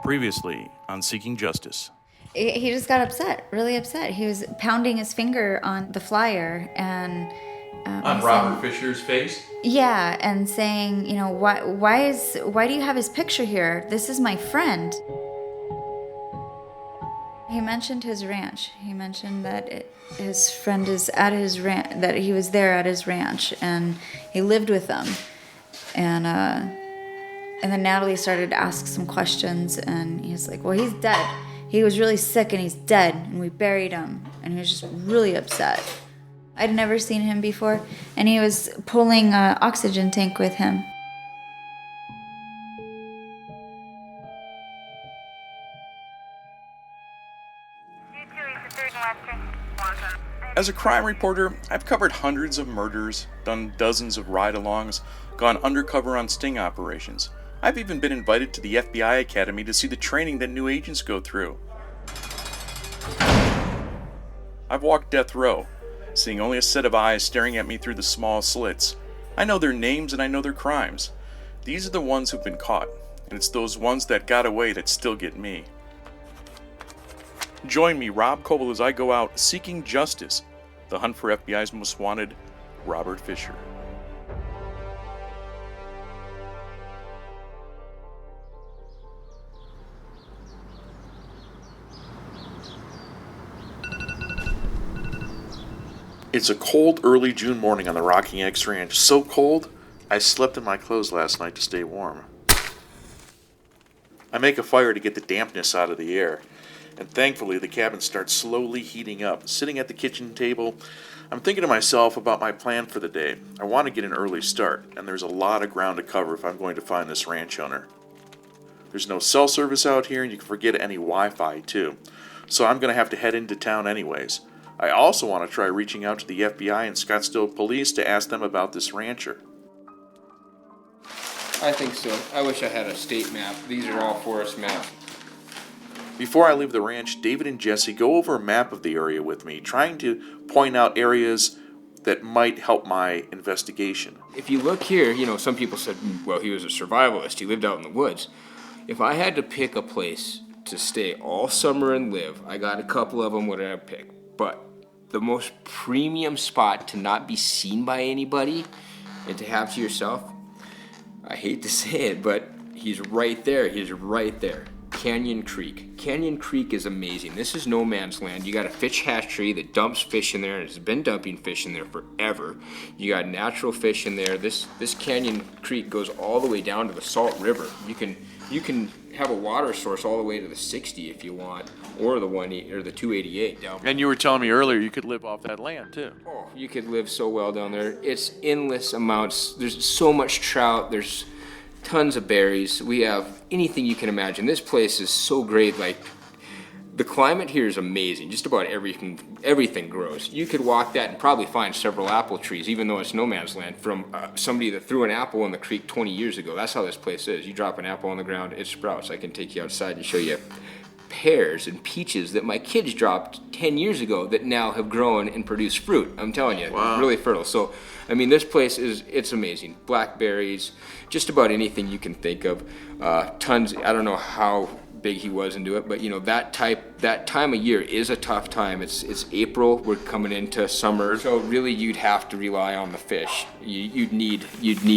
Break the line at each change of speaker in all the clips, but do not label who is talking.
Previously on Seeking Justice.
He just got upset, really upset. He was pounding his finger on the flyer and
On Robert Fisher's face?
yeah, and saying, you know, why do you have his picture here? This is my friend. He mentioned his ranch. He mentioned that his friend is at his ranch, that he was there at his ranch, and he lived with them. And then Natalie started to ask some questions, and he's like, well, he's dead. He was really sick, and he's dead, and we buried him. And he was just really upset. I'd never seen him before, and he was pulling an oxygen tank with him.
As a crime reporter, I've covered hundreds of murders, done dozens of ride-alongs, gone undercover on sting operations. I've even been invited to the FBI Academy to see the training that new agents go through. I've walked death row, seeing only a set of eyes staring at me through the small slits. I know their names and I know their crimes. These are the ones who've been caught, and it's those ones that got away that still get me. Join me, Rob Koebel, as I go out seeking justice, the hunt for FBI's most wanted, Robert Fisher. It's a cold, early June morning on the Rocking X Ranch. So cold, I slept in my clothes last night to stay warm. I make a fire to get the dampness out of the air, and thankfully the cabin starts slowly heating up. Sitting at the kitchen table, I'm thinking to myself about my plan for the day. I want to get an early start, and there's a lot of ground to cover if I'm going to find this ranch owner. There's no cell service out here, and you can forget any Wi-Fi too, so I'm going to have to head into town anyways. I also want to try reaching out to the FBI and Scottsdale Police to ask them about this rancher.
I think so. I wish I had a state map. These are all forest maps.
Before I leave the ranch, David and Jesse go over a map of the area with me, trying to point out areas that might help my investigation.
If you look here, you know, some people said, well, he was a survivalist. He lived out in the woods. If I had to pick a place to stay all summer and live, I got a couple of them what I'd pick. But the most premium spot to not be seen by anybody and to have to yourself, I hate to say it, but he's right there. He's right there. Canyon Creek. Canyon Creek is amazing. This is no man's land. You got a fish hatchery that dumps fish in there and has been dumping fish in there forever. You got natural fish in there. This Canyon Creek goes all the way down to the Salt River. You can have a water source all the way to the 60 if you want, or the 288 down.
And you were telling me earlier you could live off that land too.
Oh, you could live so well down there. It's endless amounts. There's so much trout. There's tons of berries. We have anything you can imagine. This place is so great. Like, the climate here is amazing. Just about everything grows. You could walk that and probably find several apple trees, even though it's no man's land, from somebody that threw an apple in the creek 20 years ago. That's how this place is. You drop an apple on the ground, it sprouts. I can take you outside and show you pears and peaches that my kids dropped 10 years ago that now have grown and produced fruit. I'm telling you, wow. Really fertile. So, I mean, this place it's amazing. Blackberries, just about anything you can think of. Tons, I don't know how big he was into it, but you know, that time of year is a tough time. It's April, we're coming into summer, so really you'd have to rely on the fish. You'd need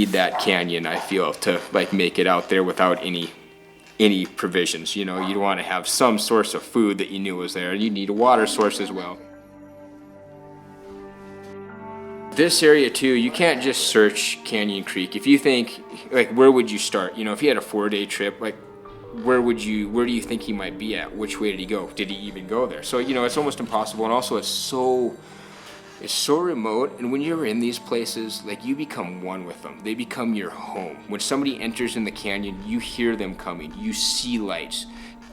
that canyon, I feel, to like make it out there without any provisions. You know, you'd want to have some source of food that you knew was there. You need a water source as well. This area too, you can't just search Canyon Creek. If you think, like, where would you start? You know, if you had a 4-day trip, like, where do you think he might be at? Which way did he go? Did he even go there? So, you know, it's almost impossible. And also it's so remote. And when you're in these places, like, you become one with them. They become your home. When somebody enters in the canyon, you hear them coming. You see lights,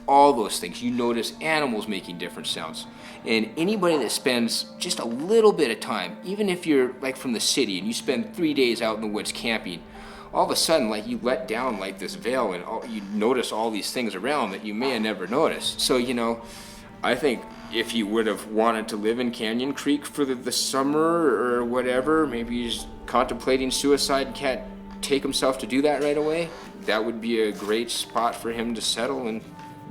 all those things. You notice animals making different sounds. And anybody that spends just a little bit of time, even if you're like from the city and you spend 3 days out in the woods camping, all of a sudden, like, you let down like this veil and you notice all these things around that you may have never noticed. So, you know, I think if he would have wanted to live in Canyon Creek for the summer or whatever, maybe he's contemplating suicide and can't take himself to do that right away, that would be a great spot for him to settle and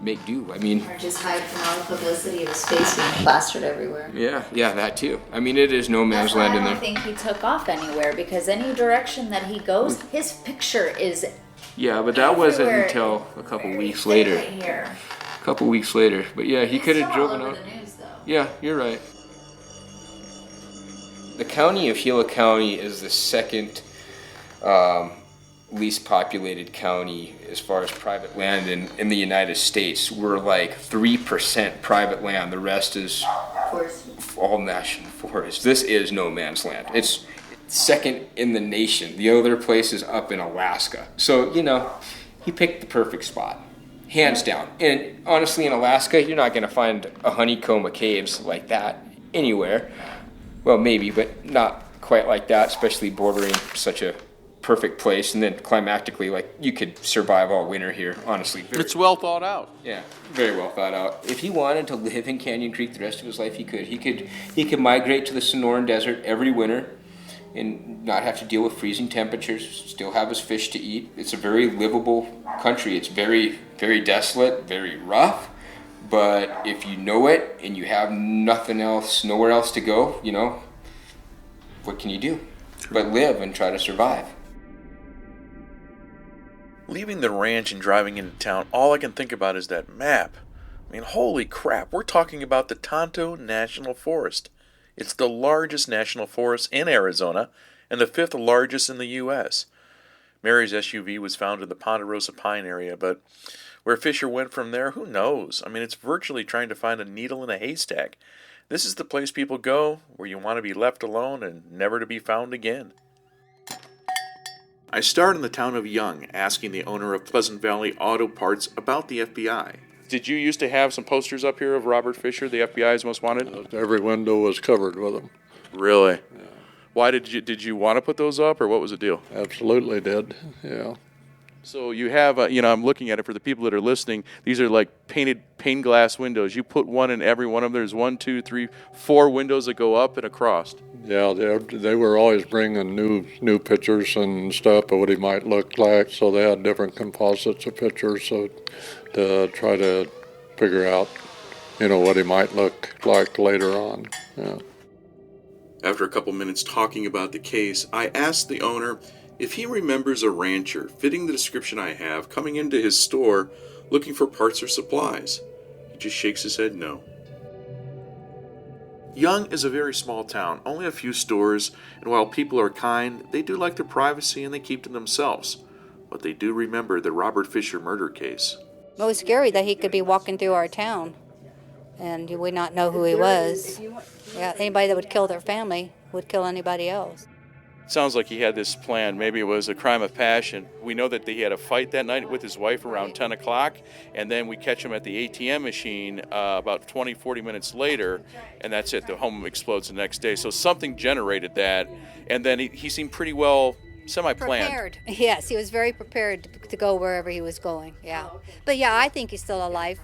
make do. I mean,
Or just hide from all the publicity of his face being plastered everywhere.
yeah, that too. I mean, it is no man's
That's why
land in
I
there.
don't think he took off anywhere, because any direction that he goes, his picture is
Yeah, but that wasn't
everywhere.
until a couple weeks
Right
later.
here.
A couple weeks later. But yeah, he
It's
could have
still all
driven
over
out.
the news, though.
Yeah, you're right. The county of Gila County is the second least populated county as far as private land in the United States. We're like 3% private land. The rest is
Of course.
all national forest. This is no man's land. It's second in the nation. The other place is up in Alaska. So, he picked the perfect spot. Hands down. And honestly, in Alaska, you're not going to find a honeycomb of caves like that anywhere. Well, maybe, but not quite like that, especially bordering such a perfect place. And then climactically, like, you could survive all winter here, honestly.
It's well thought out.
Yeah, very well thought out. If he wanted to live in Canyon Creek the rest of his life, he could. He could migrate to the Sonoran Desert every winter and not have to deal with freezing temperatures, still have his fish to eat. It's a very livable country. It's very, very desolate, very rough. But if you know it and you have nothing else, nowhere else to go, what can you do but live and try to survive?
Leaving the ranch and driving into town, all I can think about is that map. I mean, holy crap, we're talking about the Tonto National Forest. It's the largest national forest in Arizona and the 5th largest in the U.S. Mary's SUV was found in the Ponderosa Pine area, but where Fisher went from there, who knows? I mean, it's virtually trying to find a needle in a haystack. This is the place people go where you want to be left alone and never to be found again. I start in the town of Young, asking the owner of Pleasant Valley Auto Parts about the FBI. Did you used to have some posters up here of Robert Fisher, the FBI's most wanted?
Every window was covered with them.
Really? Yeah. Why did you want to put those up, or what was the deal?
Absolutely did, yeah.
So you have, I'm looking at it for the people that are listening. These are like painted pane glass windows. You put one in every one of them. There's 1, 2, 3, 4 windows that go up and across.
Yeah, they were always bringing new pictures and stuff of what he might look like, so they had different composites of pictures to try to figure out, what he might look like later on. Yeah.
After a couple minutes talking about the case, I asked the owner if he remembers a rancher fitting the description I have coming into his store looking for parts or supplies. He just shakes his head no. Young is a very small town, only a few stores, and while people are kind, they do like their privacy and they keep to themselves. But they do remember the Robert Fisher murder case.
It was scary that he could be walking through our town and you would not know who he was. Yeah, anybody that would kill their family would kill anybody else.
Sounds like he had this plan. Maybe it was a crime of passion. We know that he had a fight that night with his wife around 10 o'clock, and then we catch him at the ATM machine about 20, 40 minutes later, and that's it. The home explodes the next day. So something generated that, and then he seemed pretty well semi-planned.
Prepared. Yes, he was very prepared to go wherever he was going, yeah. But yeah, I think he's still alive.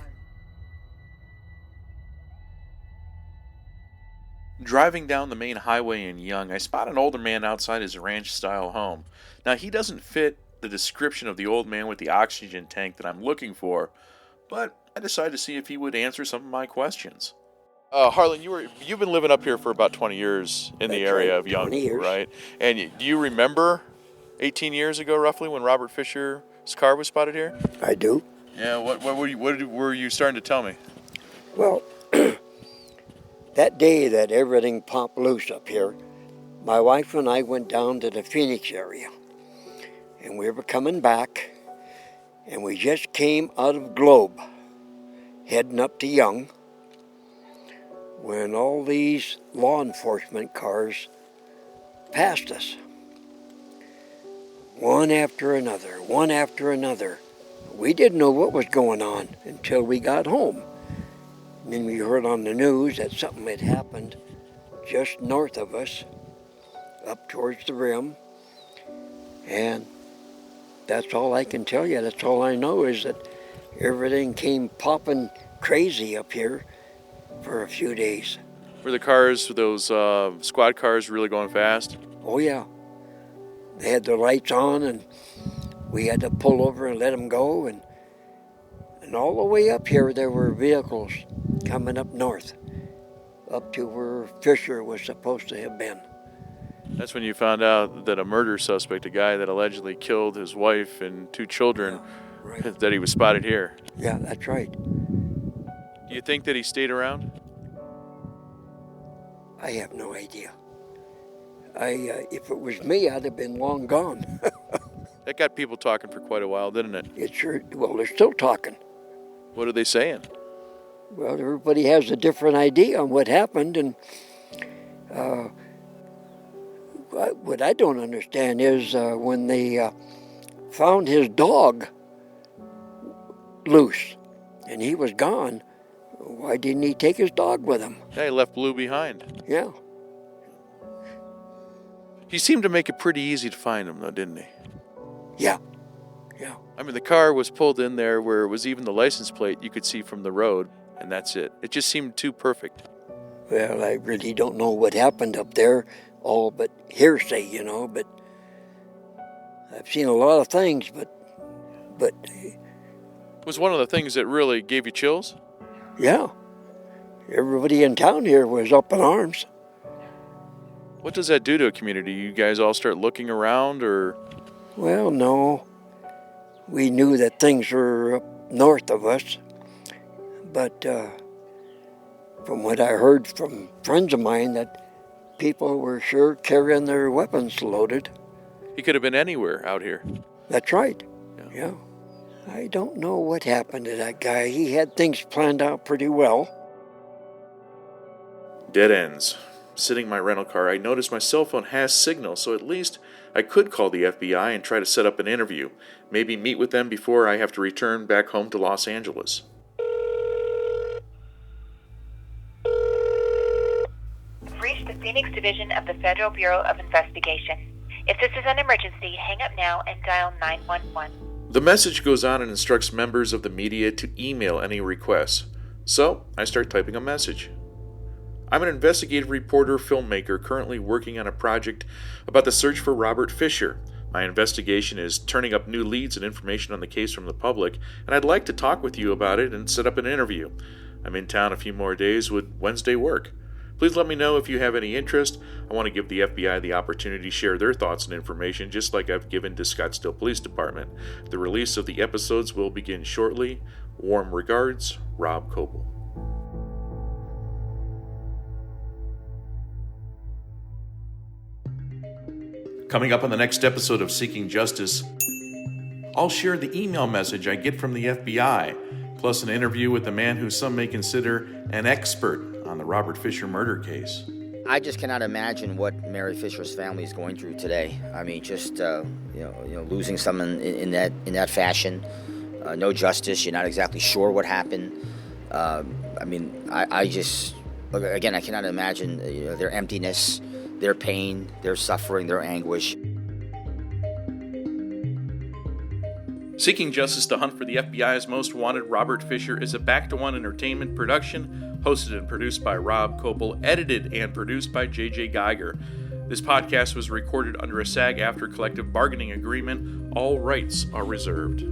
Driving down the main highway in Young, I spot an older man outside his ranch-style home. Now, he doesn't fit the description of the old man with the oxygen tank that I'm looking for, but I decided to see if he would answer some of my questions. Harlan, you've been living up here for about 20 years in the area of Young,
20 years.
Right? And do you remember 18 years ago, roughly, when Robert Fisher's car was spotted here?
I do.
Yeah, what were you starting to tell me?
Well, that day that everything popped loose up here, my wife and I went down to the Phoenix area. And we were coming back, and we just came out of Globe, heading up to Young, when all these law enforcement cars passed us. One after another, one after another. We didn't know what was going on until we got home. And then we heard on the news that something had happened just north of us, up towards the rim. And that's all I can tell you. That's all I know is that everything came popping crazy up here for a few days.
Were the cars, those squad cars, really going fast?
Oh, yeah. They had their lights on, and we had to pull over and let them go. And And all the way up here, there were vehicles coming up north, up to where Fisher was supposed to have been.
That's when you found out that a murder suspect, a guy that allegedly killed his wife and 2 children,
Right.
that he was spotted here.
Yeah, that's right.
Do you think that he stayed around?
I have no idea. If it was me, I'd have been long gone.
That got people talking for quite a while, didn't it?
It sure, well, they're still talking.
What are they saying?
Well, everybody has a different idea on what happened, and what I don't understand is when they found his dog loose and he was gone, why didn't he take his dog with him?
Yeah, he left Blue behind.
Yeah.
He seemed to make it pretty easy to find him, though, didn't he?
Yeah. Yeah.
I mean, the car was pulled in there where it was even the license plate you could see from the road, and that's it. It just seemed too perfect.
Well, I really don't know what happened up there, all but hearsay, but I've seen a lot of things, but
It was one of the things that really gave you chills.
yeah, everybody in town here was up in arms.
What does that do to a community? You guys all start looking around, or...
Well, no, we knew that things were up north of us, but from what I heard from friends of mine, that people were sure carrying their weapons loaded.
He could have been anywhere out here.
That's right.
Yeah.
Yeah. I don't know what happened to that guy. He had things planned out pretty well.
Dead ends. Sitting in my rental car, I noticed my cell phone has signal, so at least I could call the FBI and try to set up an interview. Maybe meet with them before I have to return back home to Los Angeles.
Reached the Phoenix Division of the Federal Bureau of Investigation. If this is an emergency, hang up now and dial 911.
The message goes on and instructs members of the media to email any requests. So, I start typing a message. I'm an investigative reporter filmmaker currently working on a project about the search for Robert Fisher. My investigation is turning up new leads and information on the case from the public, and I'd like to talk with you about it and set up an interview. I'm in town a few more days. Would Wednesday work? Please let me know if you have any interest. I want to give the FBI the opportunity to share their thoughts and information, just like I've given to Scottsdale Police Department. The release of the episodes will begin shortly. Warm regards, Rob Koebel. Coming up on the next episode of Seeking Justice, I'll share the email message I get from the FBI, plus an interview with the man who some may consider an expert on the Robert Fisher murder case.
I just cannot imagine what Mary Fisher's family is going through today. I mean, just losing someone in that fashion, no justice. You're not exactly sure what happened. I just again, I cannot imagine their emptiness, their pain, their suffering, their anguish.
Seeking Justice: The Hunt for the FBI's Most Wanted Robert Fisher is a Back to One Entertainment production, hosted and produced by Rob Koebel, edited and produced by J.J. Geiger. This podcast was recorded under a SAG-AFTRA collective bargaining agreement. All rights are reserved.